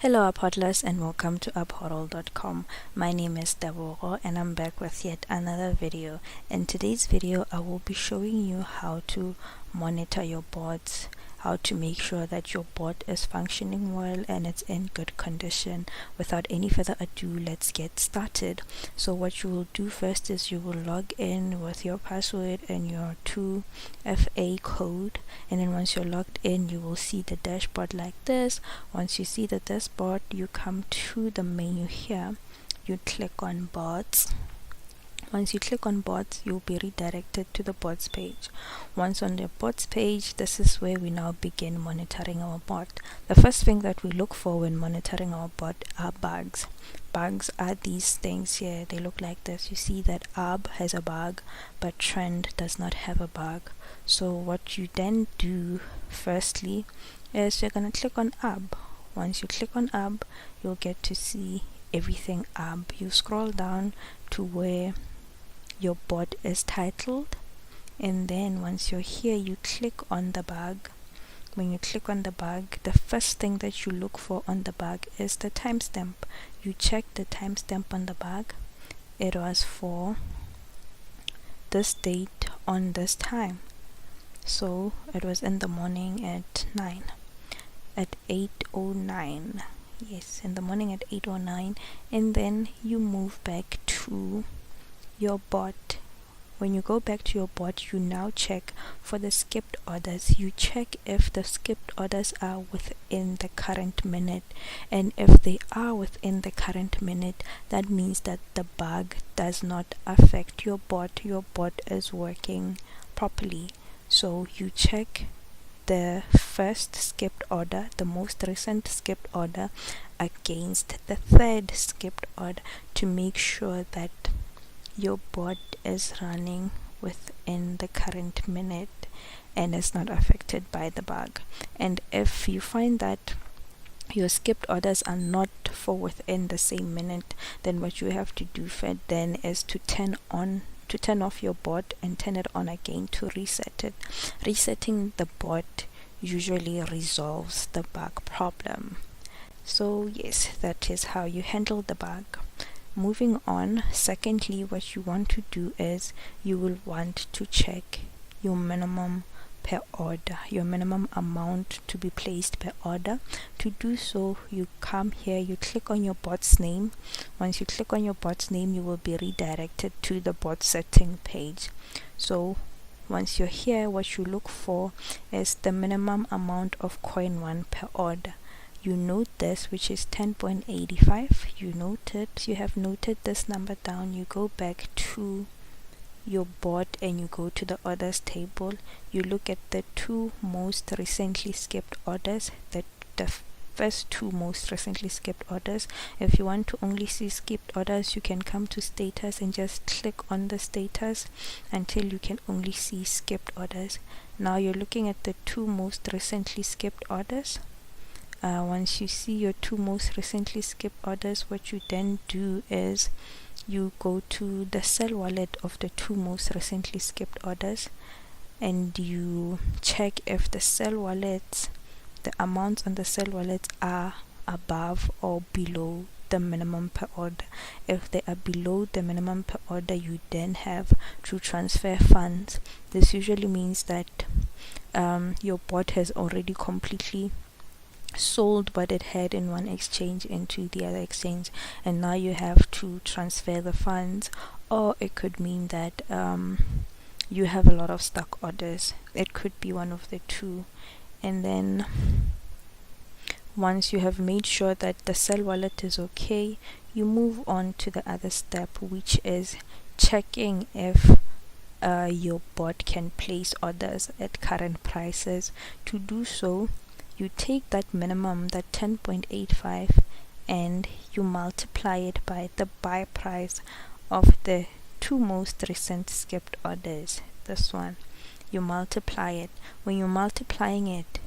Hello Uphodlers and welcome to uphodl.com. My name is Daboro and I'm back with yet another video. In today's video I will be showing you how to monitor your bots, how to make sure that your bot is functioning well and it's in good condition. Without any further ado, let's get started. So what you will do first is you will log in with your password and your 2FA code, and then once you're logged in you will see the dashboard like this. Once you see the dashboard, you come to the menu here, you click on bots. Once you click on bots, you'll be redirected to the bots page. Once on the bots page, this is where we now begin monitoring our bot. The first thing that we look for when monitoring our bot are bugs. Bugs are these things here. They look like this. You see that ARB has a bug, but Trend does not have a bug. So what you then do firstly is you're going to click on ARB. Once you click on ARB, you'll get to see everything ARB. You scroll down to where your bot is titled, and then once you're here you click on the bug. When you click on the bug, the first thing that you look for on the bug is the timestamp. You check the timestamp on the bug. It was for this date on this time, so it was in the morning at 8:09. Yes, in the morning at 8:09. And then you move back to your bot. When you go back to your bot, you now check for the skipped orders. You check if the skipped orders are within the current minute, and if they are within the current minute, that means that the bug does not affect your bot. Your bot is working properly. So you check the first skipped order, the most recent skipped order, against the third skipped order to make sure that your bot is running within the current minute and is not affected by the bug. And if you find that your skipped orders are not for within the same minute, then what you have to do then is to turn off your bot and turn it on again to reset it. Resetting the bot usually resolves the bug problem. So yes, that is how you handle the bug. Moving on, secondly, what you want to do is you will want to check your minimum per order, your minimum amount to be placed per order. To do so, you come here, you click on your bot's name. Once you click on your bot's name, you will be redirected to the bot setting page. So once you're here, what you look for is the minimum amount of coin 1 per order. You note this, which is 10.85. You have noted this number down. You go back to your bot and you go to the orders table. You look at the two most recently skipped orders, the first two most recently skipped orders. If you want to only see skipped orders, you can come to status and just click on the status until you can only see skipped orders. Now you're looking at the two most recently skipped orders. Once you see your two most recently skipped orders, what you then do is you go to the sell wallet of the two most recently skipped orders and you check if the sell wallets, the amounts on the sell wallets are above or below the minimum per order. If they are below the minimum per order, you then have to transfer funds. This usually means that your bot has already completely sold what it had in one exchange into the other exchange, and now you have to transfer the funds. Or it could mean that you have a lot of stock orders. It could be one of the two. And then once you have made sure that the sell wallet is okay, you move on to the other step, which is checking if your bot can place orders at current prices. To do so, you take that minimum, that 10.85, and you multiply it by the buy price of the two most recent skipped orders. This one, you multiply it. When you're multiplying it,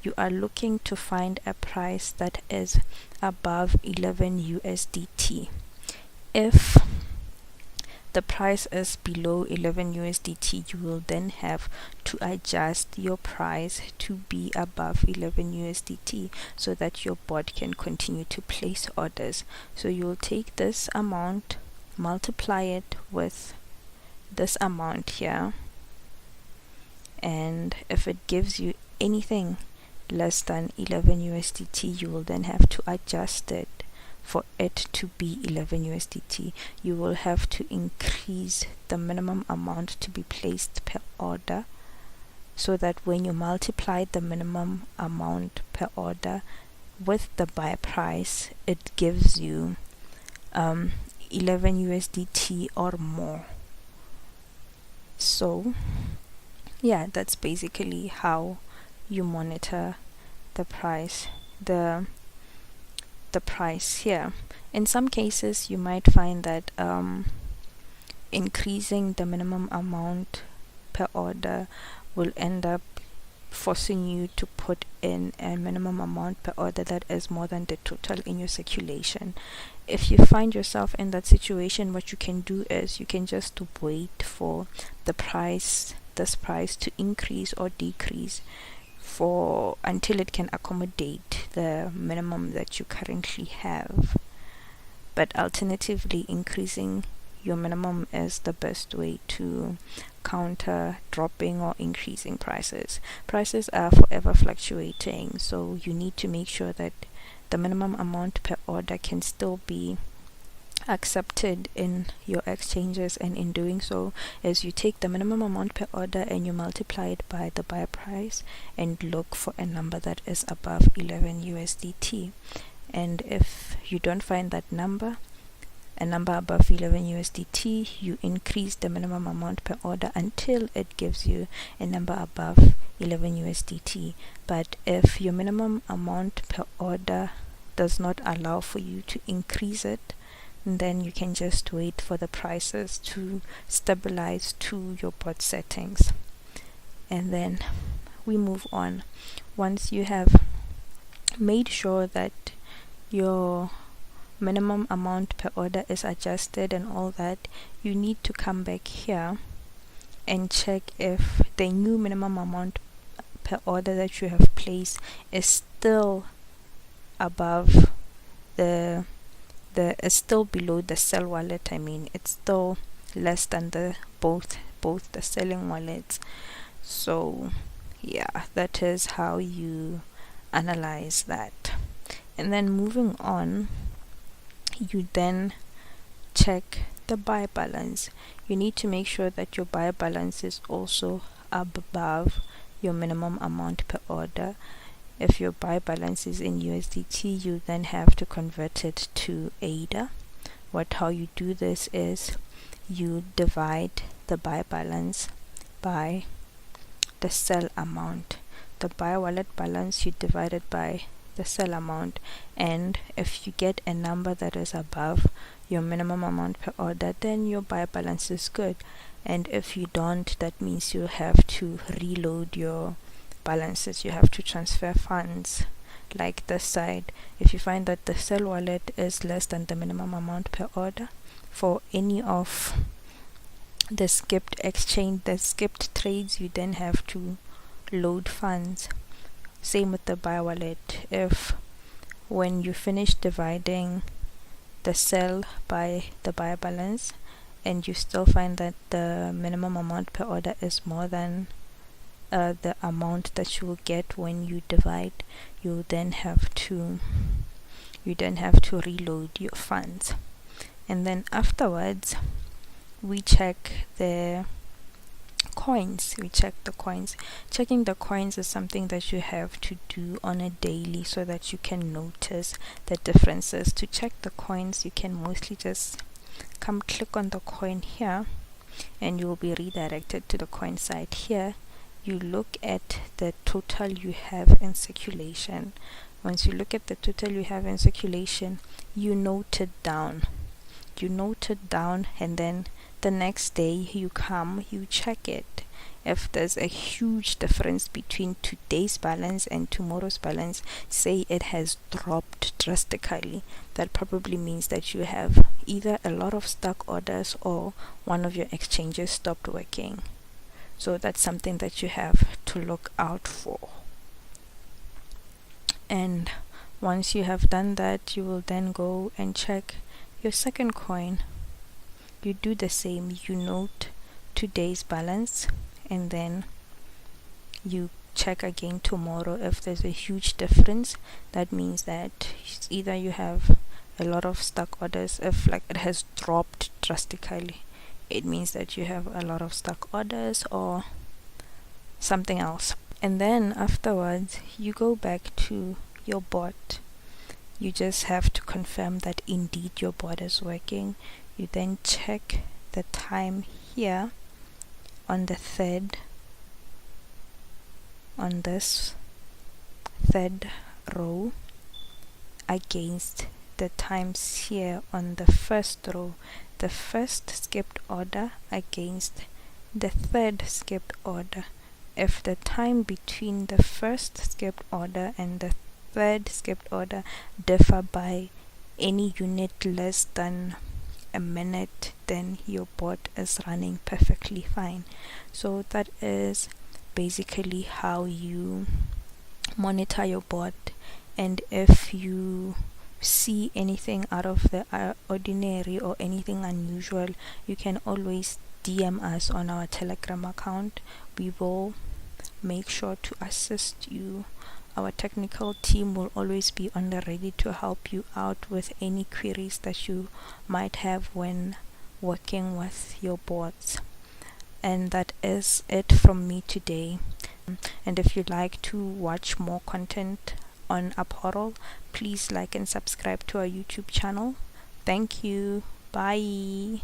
you are looking to find a price that is above 11 USDT. If the price is below 11 USDT, you will then have to adjust your price to be above 11 USDT so that your bot can continue to place orders. So you'll take this amount, multiply it with this amount here, and if it gives you anything less than 11 USDT, you will then have to adjust it for it to be 11 USDT. You will have to increase the minimum amount to be placed per order, so that when you multiply the minimum amount per order with the buy price, it gives you 11 USDT or more. So yeah, that's basically how you monitor the price, the price here. In some cases you might find that increasing the minimum amount per order will end up forcing you to put in a minimum amount per order that is more than the total in your circulation. If you find yourself in that situation, what you can do is you can just wait for the price, this price, to increase or decrease for until it can accommodate the minimum that you currently have. But alternatively, increasing your minimum is the best way to counter dropping or increasing prices. Prices are forever fluctuating, so you need to make sure that the minimum amount per order can still be accepted in your exchanges, and in doing so, as you take the minimum amount per order and you multiply it by the buy price and look for a number that is above 11 USDT. And if you don't find that number, a number above 11 USDT, you increase the minimum amount per order until it gives you a number above 11 USDT. But if your minimum amount per order does not allow for you to increase it, then you can just wait for the prices to stabilize to your bot settings, and then we move on. Once you have made sure that your minimum amount per order is adjusted and all that, you need to come back here and check if the new minimum amount per order that you have placed is still above is still below the sell wallet. I mean, it's still less than the both the selling wallets. So yeah, that is how you analyze that. And then moving on, you then check the buy balance. You need to make sure that your buy balance is also above your minimum amount per order. If your buy balance is in USDT, you then have to convert it to ADA. How you do this is you divide the buy balance by the sell amount. The buy wallet balance, you divide it by the sell amount, and if you get a number that is above your minimum amount per order, then your buy balance is good. And if you don't, that means you have to reload your balances. You have to transfer funds, like this side. If you find that the sell wallet is less than the minimum amount per order for any of the skipped trades, you then have to load funds. Same with the buy wallet. If when you finish dividing the sell by the buy balance and you still find that the minimum amount per order is more than the amount that you will get when you divide, you then have to reload your funds. And then afterwards, we check the coins. Checking the coins is something that you have to do on a daily so that you can notice the differences. To check the coins, you can mostly just come click on the coin here and you will be redirected to the coin site. Here you look at the total you have in circulation. Once you look at the total you have in circulation, you note it down, and then the next day you check it. if there's a huge difference between today's balance and tomorrow's balance, say it has dropped drastically, that probably means that you have either a lot of stuck orders or one of your exchanges stopped working. So that's something that you have to look out for. And once you have done that, you will then go and check your second coin. You do the same. You note today's balance, and then you check again tomorrow. If there's a huge difference, that means that either you have a lot of stuck orders. If like it has dropped drastically, it means that you have a lot of stuck orders or something else. And then afterwards, you go back to your bot. You just have to confirm that indeed your bot is working. You then check the time here on the third, on this third row, against the times here on the first row, the first skipped order against the third skipped order. If the time between the first skipped order and the third skipped order differ by any unit less than a minute, then your bot is running perfectly fine. So that is basically how you monitor your bot. And if you see anything out of the ordinary or anything unusual, you can always DM us on our Telegram account. We will make sure to assist you. Our technical team will always be on the ready to help you out with any queries that you might have when working with your bots. And that is it from me today. And if you'd like to watch more content on Uphodl, please like and subscribe to our YouTube channel. Thank you. Bye.